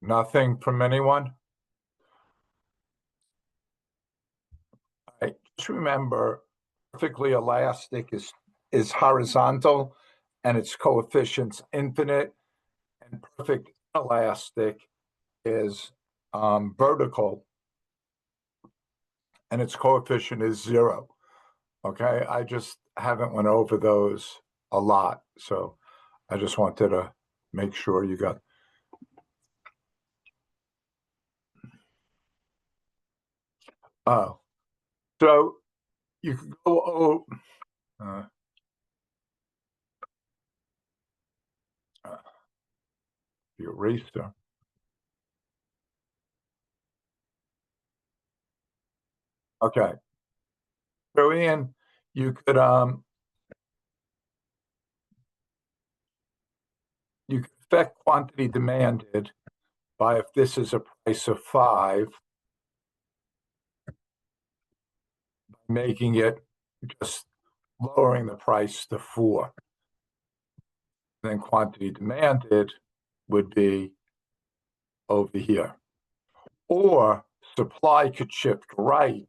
Nothing from anyone? Just remember, perfectly elastic is horizontal and its coefficient's infinite, and perfect inelastic is vertical and its coefficient is 0. Okay, I just haven't went over those a lot, so I just wanted to make sure you got. Oh, so you can go the eraser. Okay, so Ian, you could affect quantity demanded by, if this is a price of 5, making it just lowering the price to 4. Then quantity demanded would be over here. Or supply could shift right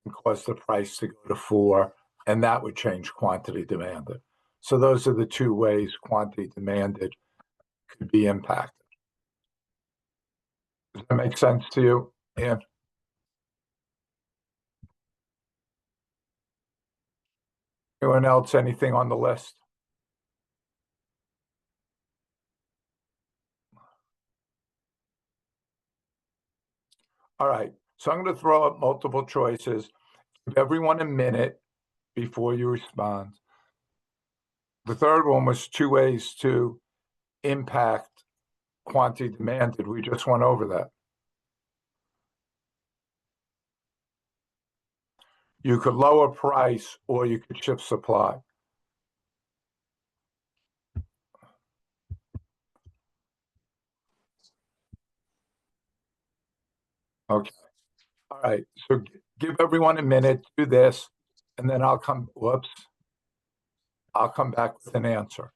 and cause the price to go to 4, and that would change quantity demanded. So those are the two ways quantity demanded could be impacted. Does that make sense to you, Ian? Anyone else, anything on the list? All right, so I'm going to throw up multiple choices. Give everyone a minute before you respond. The third one was 2 ways to impact quantity demanded. We just went over that. You could lower price or you could shift supply. Okay. All right. So give everyone a minute, do this, and then I'll come back with an answer.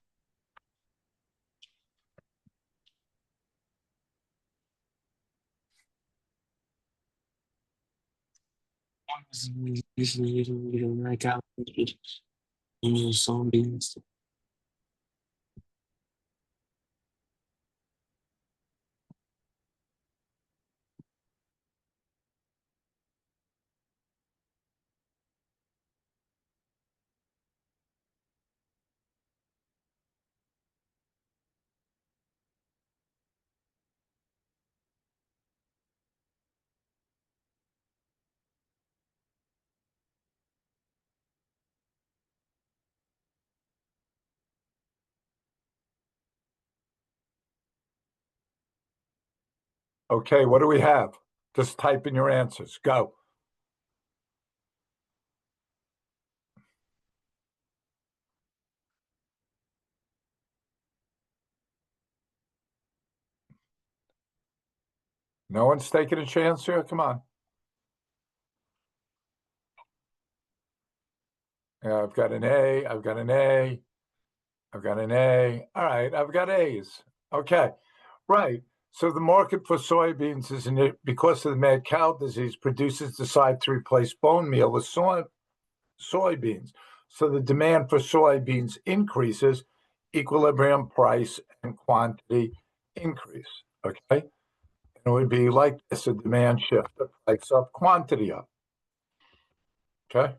Okay, what do we have? Just type in your answers. Go. No one's taking a chance here? Come on. Yeah, I've got an A, I've got an A, I've got an A. All right, I've got A's. Okay, right. So the market for soybeans is because of the mad cow disease, producers decide to replace bone meal with soybeans. So the demand for soybeans increases, equilibrium price and quantity increase. Okay, and it would be like this: a demand shift, the price up, quantity up. Okay.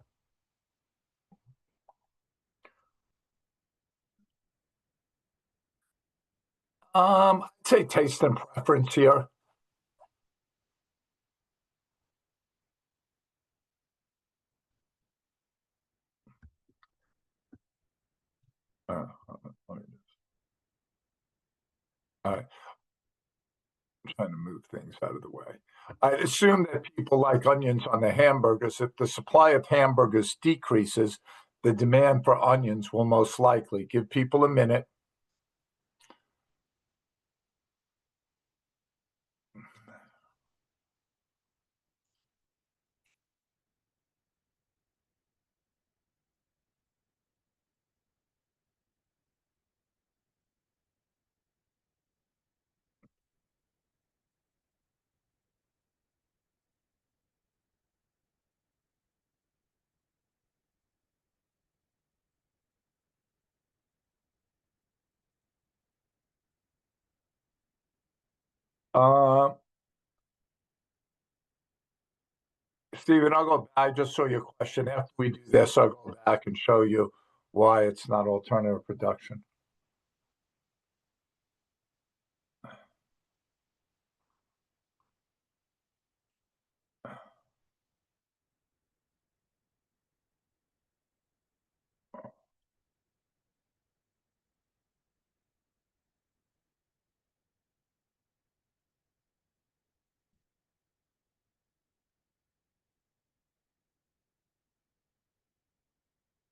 I'd say taste and preference here. Uh, all right, I'm trying to move things out of the way. I assume that people like onions on the hamburgers. If the supply of hamburgers decreases, the demand for onions will most likely. Give people a minute. Uh, Stephen, I'll go back. I just saw your question. After we do this, I'll go back and show you why it's not alternative production.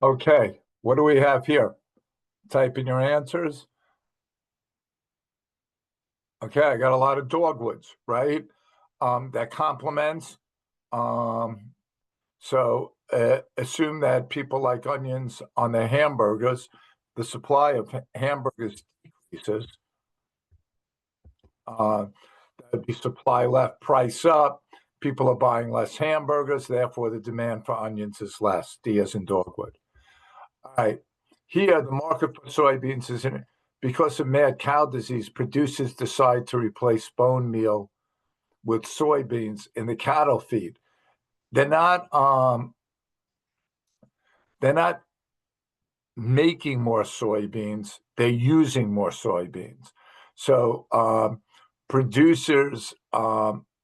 Okay, what do we have here? Type in your answers. Okay, I got a lot of dogwoods, right? That complements. Um, so assume that people like onions on their hamburgers. The supply of hamburgers decreases. There'd be supply left, price up. People are buying less hamburgers, therefore the demand for onions is less. D as in dogwood. All right. Here, the market for soybeans is in because of mad cow disease. Producers decide to replace bone meal with soybeans in the cattle feed. They're not. They're not making more soybeans. They're using more soybeans. So producers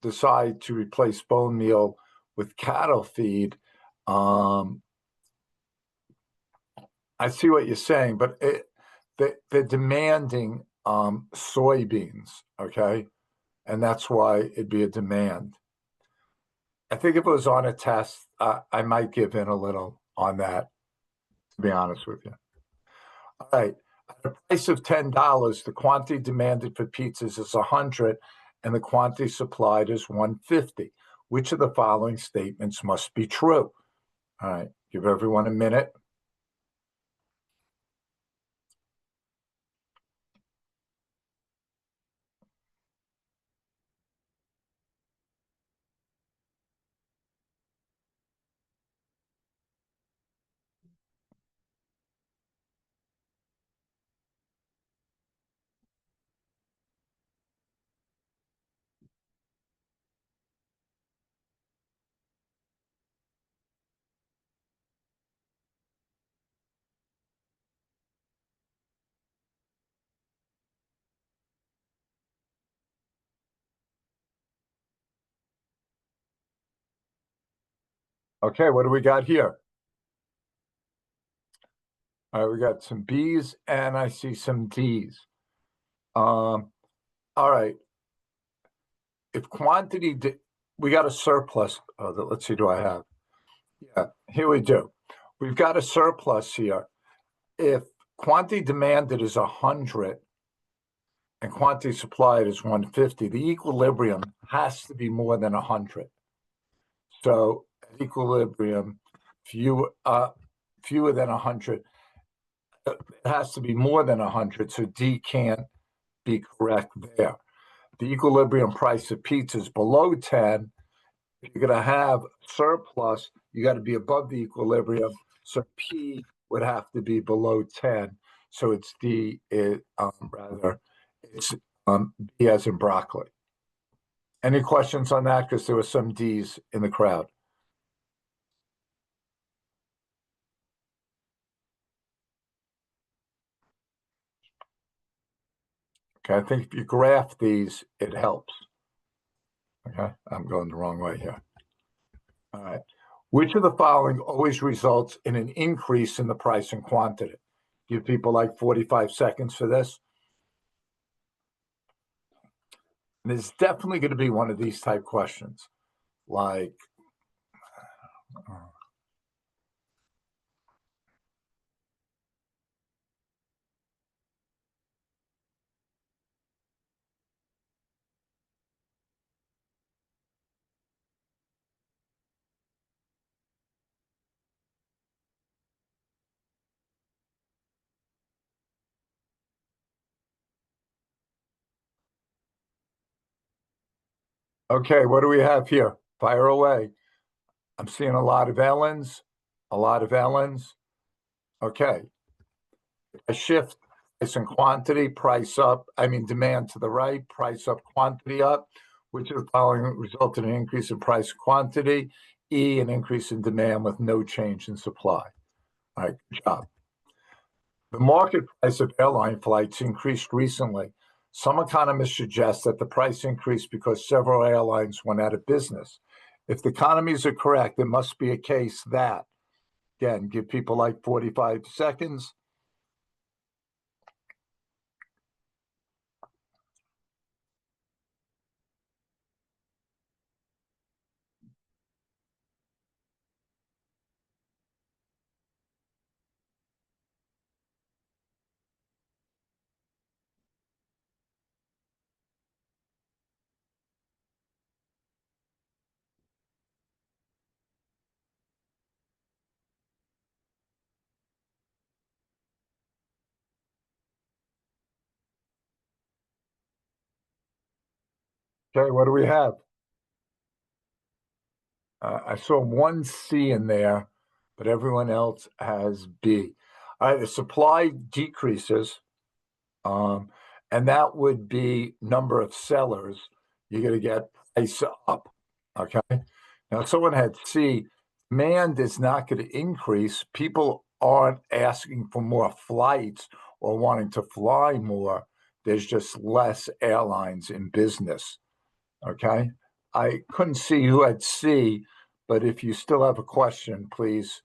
decide to replace bone meal with cattle feed. I see what you're saying, but they're demanding soybeans, okay? And that's why it'd be a demand. I think if it was on a test, I might give in a little on that, to be honest with you. All right. At a price of $10, the quantity demanded for pizzas is 100 and the quantity supplied is 150. Which of the following statements must be true? All right. Give everyone a minute. Okay. What do we got here? All right. We got some B's and I see some D's. All right. If quantity, we got a surplus. Let's see, do I have? Yeah, here we do. We've got a surplus here. If quantity demanded is 100 and quantity supplied is 150, the equilibrium has to be more than 100. So at equilibrium, fewer than 100, it has to be more than 100. So D can't be correct there. The equilibrium price of pizza is below 10. If you're going to have surplus, you got to be above the equilibrium. So P would have to be below 10. So it's D, rather, it's B as in broccoli. Any questions on that? Because there were some D's in the crowd. Okay, I think if you graph these, it helps. Okay, I'm going the wrong way here. All right. Which of the following always results in an increase in the price and quantity? Give people like 45 seconds for this. And there's definitely going to be one of these type questions. Like, okay, what do we have here? Fire away. I'm seeing a lot of Ellens, a lot of Ellens. Okay. I shift price and quantity, price up, demand to the right, price up, quantity up, which is following resulted in an increase in price and quantity, E, an increase in demand with no change in supply. All right, good job. The market price of airline flights increased recently. Some economists suggest that the price increased because several airlines went out of business. If the economies are correct, it must be a case that, again, give people like 45 seconds. Okay, what do we have? I saw one C in there, but everyone else has B. All right, the supply decreases, and that would be number of sellers. You're going to get price up. Okay. Now, someone had C. Demand is not going to increase. People aren't asking for more flights or wanting to fly more. There's just less airlines in business. Okay. I couldn't see who had C, but if you still have a question, please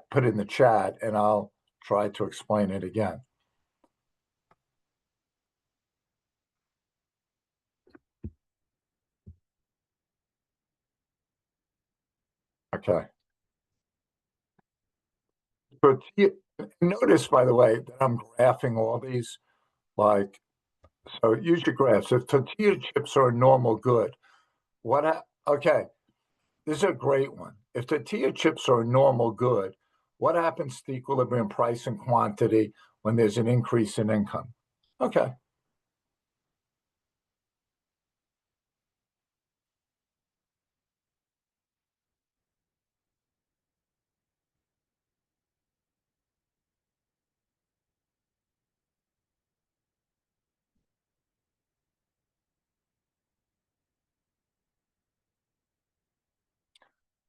put in the chat and I'll try to explain it again. Okay. So notice, by the way, that I'm graphing all these, so use your graphs. If tortilla chips are a normal good, okay, this is a great one. If tortilla chips are a normal good, what happens to equilibrium price and quantity when there's an increase in income? Okay.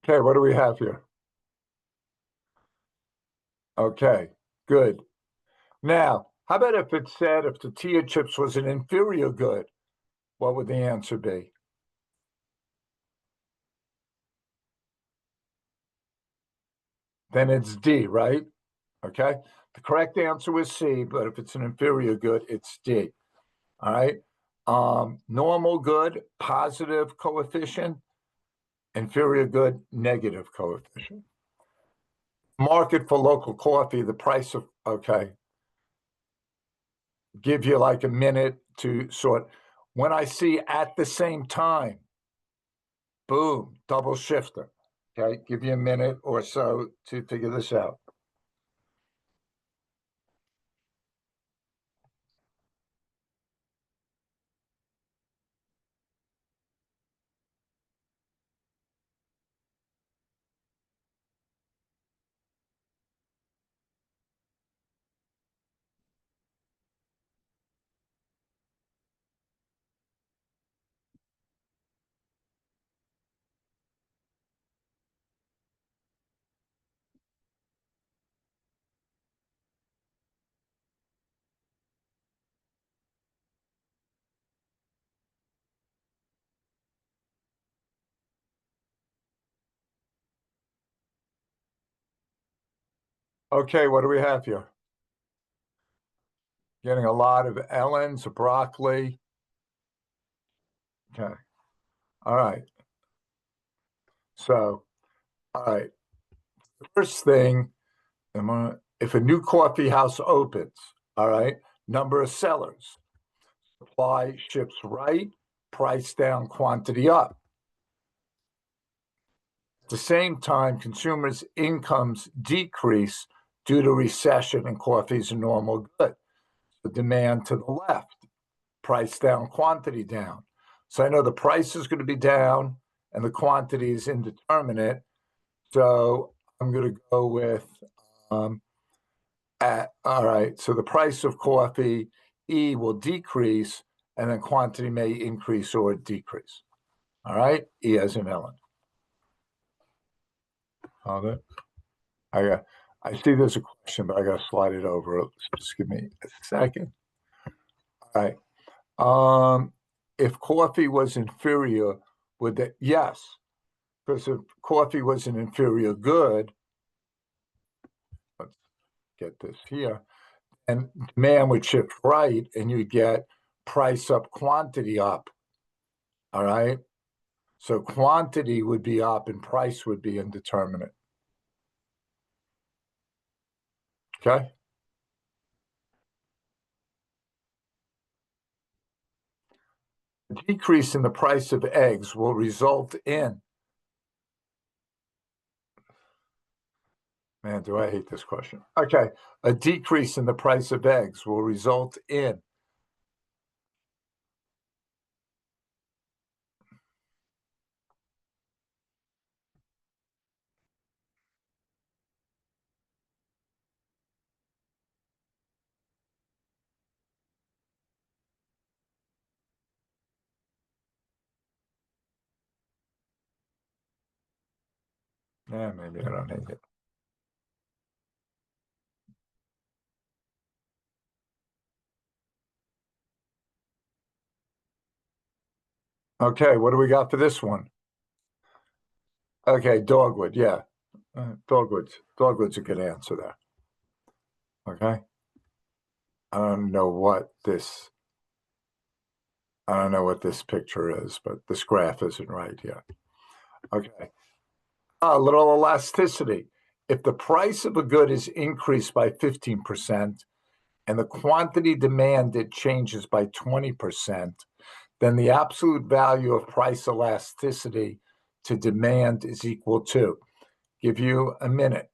Okay, what do we have here? Okay, good. Now, how about if it said if tortilla chips was an inferior good, what would the answer be? Then it's D, right? Okay. The correct answer was C, but if it's an inferior good, it's D. All right. Normal good, positive coefficient. Inferior good, negative coefficient. Market for local coffee, the price of, okay. Give you like a minute to sort. When I see at the same time, boom, double shifter. Okay. Give you a minute or so to figure this out. Okay, what do we have here? Getting a lot of Ellens, broccoli. Okay. All right. So, all right. The first thing, if a new coffee house opens, all right, number of sellers, supply ships right, price down, quantity up. At the same time, consumers' incomes decrease due to recession and coffee is a normal good. The demand to the left, price down, quantity down. So I know the price is going to be down and the quantity is indeterminate. So I'm going to go with All right, so the price of coffee, E, will decrease, and then quantity may increase or decrease. All right, E as in Ellen. Hold it. I see there's a question, but I got to slide it over. Just give me a second. All right. If coffee was inferior, would that? Yes, because if coffee was an inferior good, let's get this here, and demand would shift right, and you get price up, quantity up. All right. So quantity would be up and price would be indeterminate. Okay. A decrease in the price of eggs will result in, man, do I hate this question. Okay. A decrease in the price of eggs will result in, maybe I don't hate it. Okay, what do we got for this one? Okay, dogwood, yeah. Dogwood's a good answer there. Okay. I don't know what this picture is, but this graph isn't right here. Okay. A little elasticity. If the price of a good is increased by 15% and the quantity demanded changes by 20%, then the absolute value of price elasticity to demand is equal to. Give you a minute.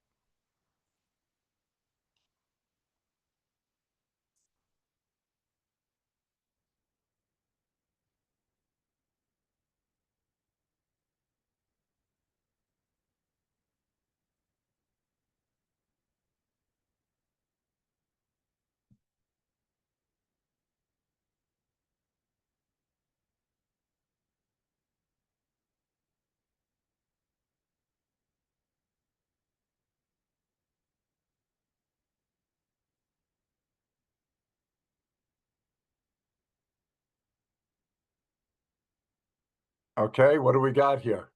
Okay, what do we got here?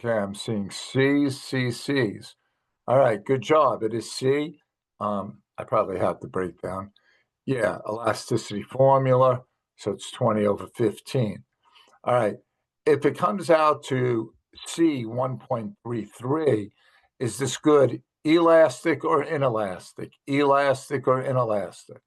Okay, I'm seeing C's, C's, C's. All right, good job. It is C. I probably have the breakdown. Yeah, elasticity formula. So it's 20 over 15. All right. If it comes out to C 1.33, is this good elastic or inelastic? Elastic or inelastic?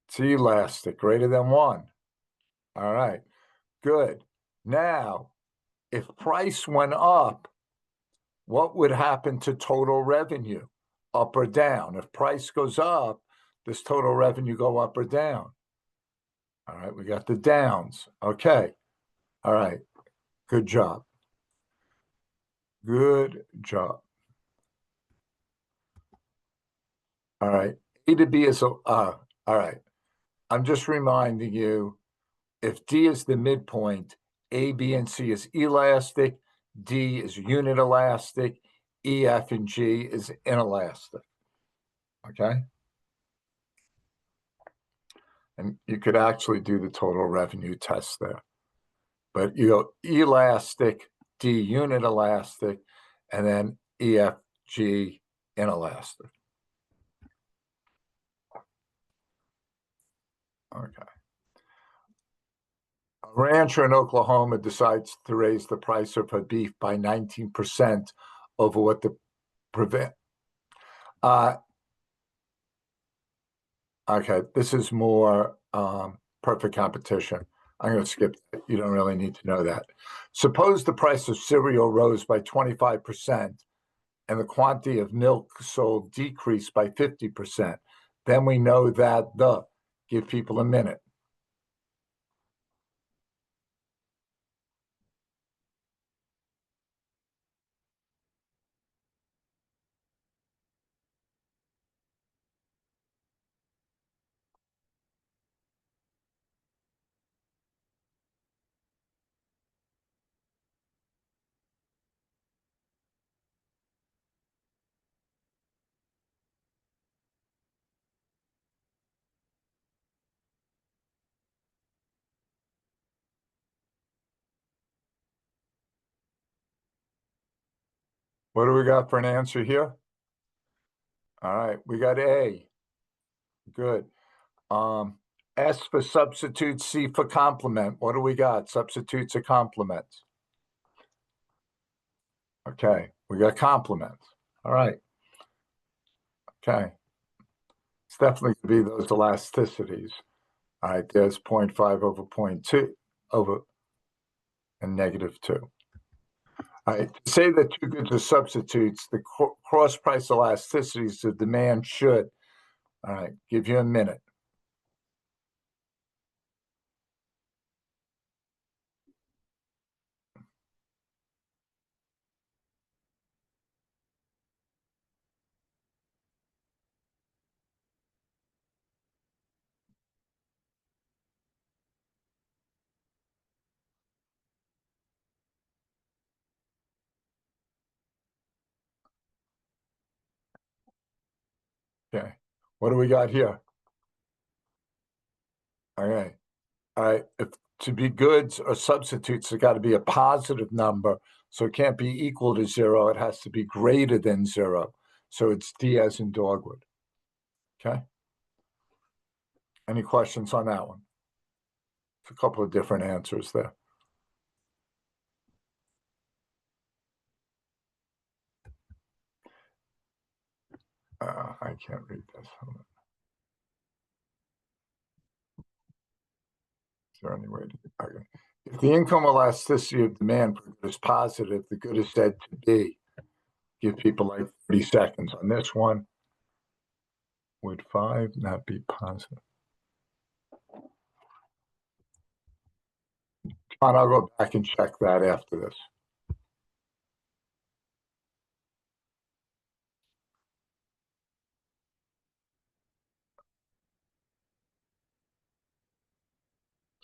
It's elastic, greater than 1. All right, good. Now, if price went up, what would happen to total revenue? Up or down? If price goes up, does total revenue go up or down? All right, we got the downs. Okay. All right. Good job. Good job. All right. A to B is all right. I'm just reminding you, if D is the midpoint, A, B, and C is elastic, D is unit elastic, E, F, and G is inelastic. Okay. And you could actually do the total revenue test there. But you go elastic, D, unit elastic, and then E, F, G, inelastic. Okay. A rancher in Oklahoma decides to raise the price of her beef by 19% over what the prevent. Okay, this is more perfect competition. I'm going to skip that. You don't really need to know that. Suppose the price of cereal rose by 25% and the quantity of milk sold decreased by 50%. then we know that the. Give people a minute. What do we got for an answer here? All right, we got A. Good. S for substitute, C for complement. What do we got? Substitutes or complements? Okay, we got complements. All right. Okay. It's definitely going to be those elasticities. All right, there's 0.5 over 0.2 over and -2. All right, to say that two goods are substitutes, the cross price elasticities of demand should. All right, give you a minute. Okay, what do we got here? Okay, all right, if to be goods or substitutes, there got to be a positive number. So it can't be equal to 0. It has to be greater than 0. So it's D as in dogwood. Okay. Any questions on that one? It's a couple of different answers there. I can't read this. Is there any way to? Okay. If the income elasticity of demand is positive, the good is said to be. Give people like 30 seconds on this one. Would 5 not be positive? John, I'll go back and check that after this.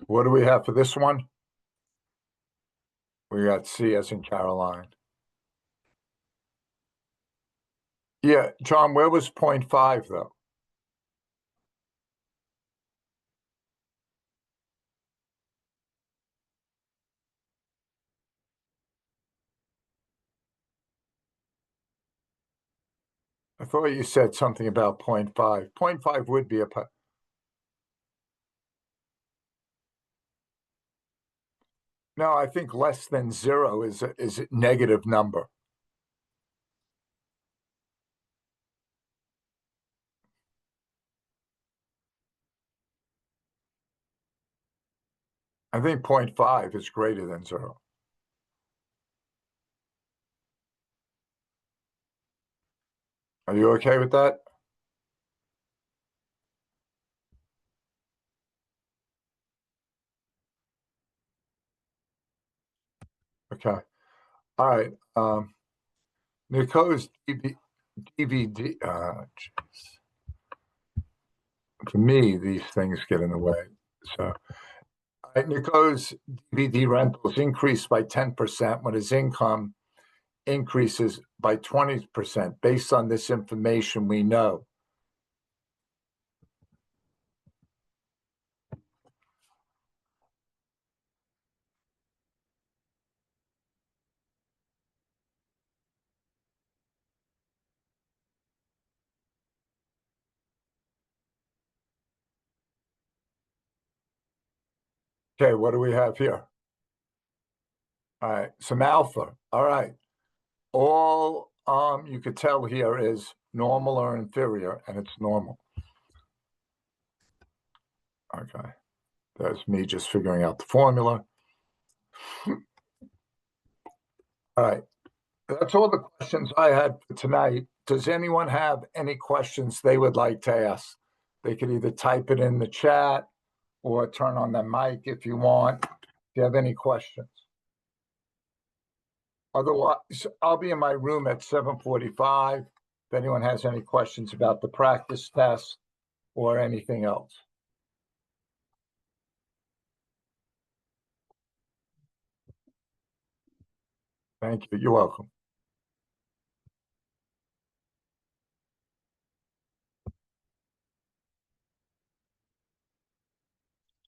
What do we have for this one? We got C as in Caroline. Yeah, John, where was 0.5 though? I thought you said something about 0.5. 0.5 would be a. No, I think less than 0 is a negative number. I think 0.5 is greater than 0. Are you okay with that? Okay. All right. Nico's DVD. For me, these things get in the way. So, all right, Nico's DVD rentals increased by 10% when his income increases by 20%. Based on this information, we know. Okay, what do we have here? All right, some alpha. All right. All you could tell here is normal or inferior, and it's normal. Okay. That's me just figuring out the formula. All right. That's all the questions I had for tonight. Does anyone have any questions they would like to ask? They could either type it in the chat or turn on the mic if you want. If you have any questions. Otherwise, I'll be in my room at 7:45 if anyone has any questions about the practice test or anything else. Thank you. You're welcome.